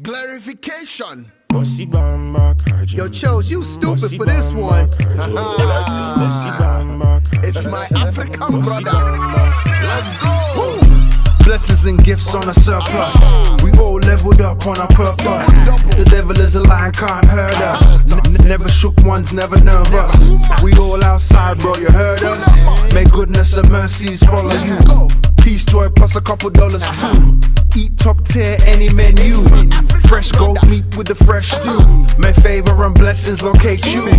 Glorification. Yo, Chose, you stupid for this one. It's my African brother. Let's go. Blessings and gifts on a surplus. We all leveled up on our purpose. The devil is a lion, can't hurt us. Never shook ones, never nervous. We all outside, bro, you heard us. May goodness and mercies follow you. Peace, joy, plus a couple dollars too. Eat top tier, any menu. Fresh goat meat with the fresh stew. May favor and blessings locate you.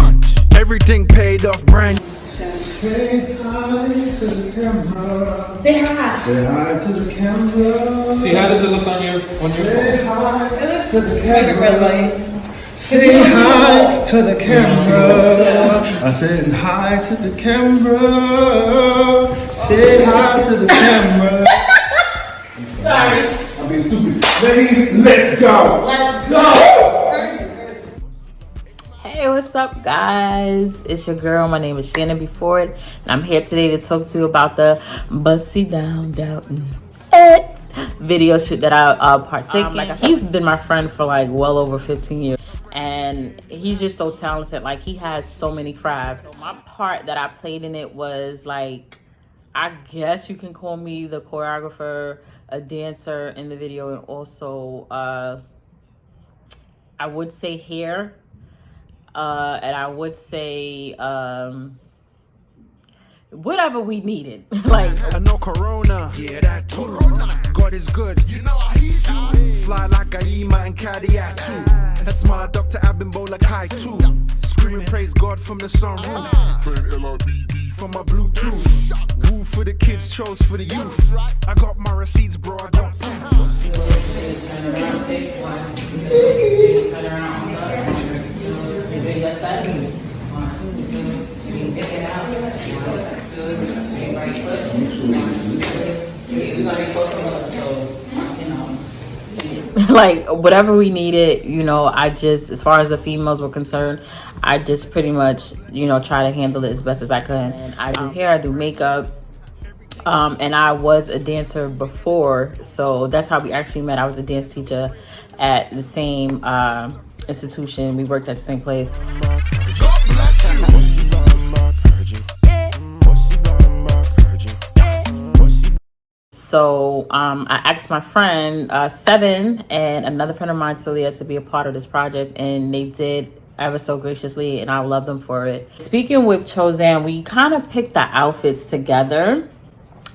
Everything paid off brand. Say hi to the camera. Say hi. Say hi to the camera. See, how does it look on your phone? Say hi to the camera. Say hi to the camera. I said hi to the camera. Say hi to the camera. Sorry. I'm being stupid. Ladies, let's go. Let's go. Hey, what's up, guys? It's your girl. My name is Shannon B, and I'm here today to talk to you about the Busi video shoot that I partake in. He's been my friend for like well over 15 years, and he's just so talented. Like, he has so many crafts. So my part that I played in it was like, I guess you can call me the choreographer, a dancer in the video, and also I would say hair. And I would say whatever we needed. Like, I know Corona, yeah, that too. God is good, You know how he do. fly like Aima and Cadillac too. That's my Dr. Abimbola Kai too. Screaming praise God from the sunroof. Playing LRBD from my Bluetooth. Woo for the kids, chose for the youth. I got my receipts, bro, I got proof. turn around, take one. Turn around, that's that. 1, 2, you can take it out. 1, 2, make right foot. 1, 2, we're gonna be close to one, so you know. Like, whatever we needed, you know, I just, as far as the females were concerned, I just pretty much, you know, try to handle it as best as I could. And I do hair, I do makeup. And I was a dancer before, so that's how we actually met. I was a dance teacher at the same institution. We worked at the same place. God bless you. So I asked my friend Seven and another friend of mine, Talia, to be a part of this project, and they did ever so graciously, and I love them for it. Speaking with Chosan, we kind of picked the outfits together.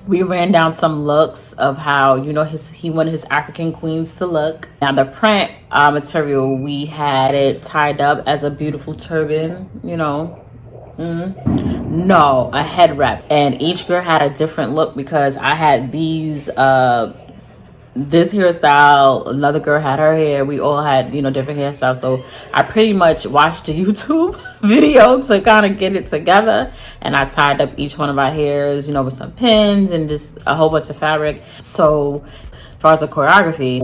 We ran down some looks of how, you know, he wanted his African queens to look. Now the print material, we had it tied up as a beautiful turban, you know. No, a head wrap. And each girl had a different look because I had these this hairstyle, another girl had her hair, we all had, you know, different hairstyles. So I pretty much watched the YouTube video to kind of get it together, and I tied up each one of our hairs, you know, with some pins and just a whole bunch of fabric. So as far as the choreography,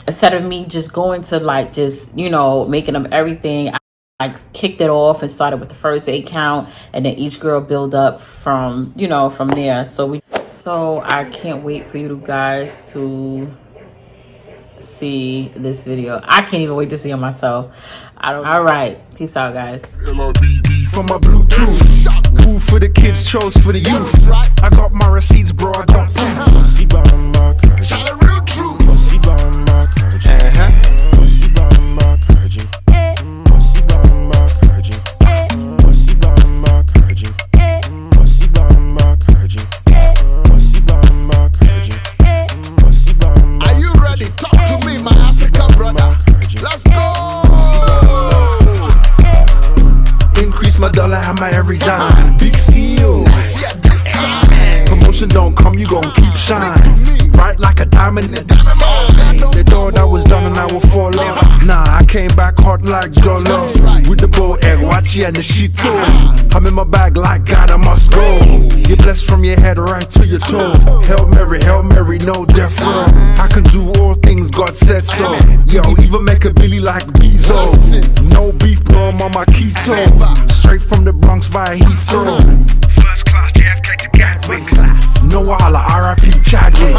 instead of me just going to like just, you know, making up everything, I like kicked it off and started with the first 8 count, and then each girl build up from, you know, from there. So I can't wait for you guys to see this video. I can't even wait to see it myself. All right, peace out, guys. LRBD from my Bluetooth. Woo for the kids, chose for the youth. I got my receipts, bro, I got proof. Tell the real truth. Are you ready? Talk to me, my African brother. Let's go. Increase my dollar and my every dime. Big CEO. Yeah, this time. Promotion don't come, you gon' keep shine. Bright like a diamond. They thought I was done and I would fall off. Nah, I came back hot like Jolo. With the bow egg, watchy and the shit too. I'm in my bag like God, I must go. You're blessed from your head right to your toe. Hail Mary, no death row. I can do all things, God said so. Yo, even make a Billy like Bezo. No beef, bro, I'm on my keto. Straight from the Bronx via Heathrow. First class, JFK to Gatwick. No Allah, R.I.P. Chadwick.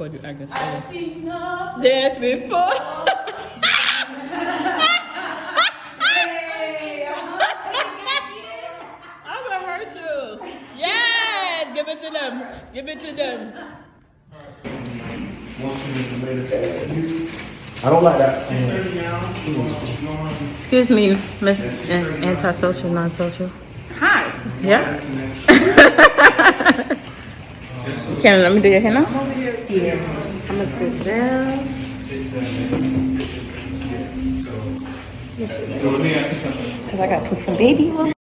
record you acting. Dance before. I'm gonna hurt you. Yes, give it to them. Give it to them. I don't like that. Excuse me, Miss Antisocial, Non-Social. Hi. Yes. Can let me do your hair now? Yeah. I'm gonna sit down. So let me ask you something. Cause I gotta put some baby oil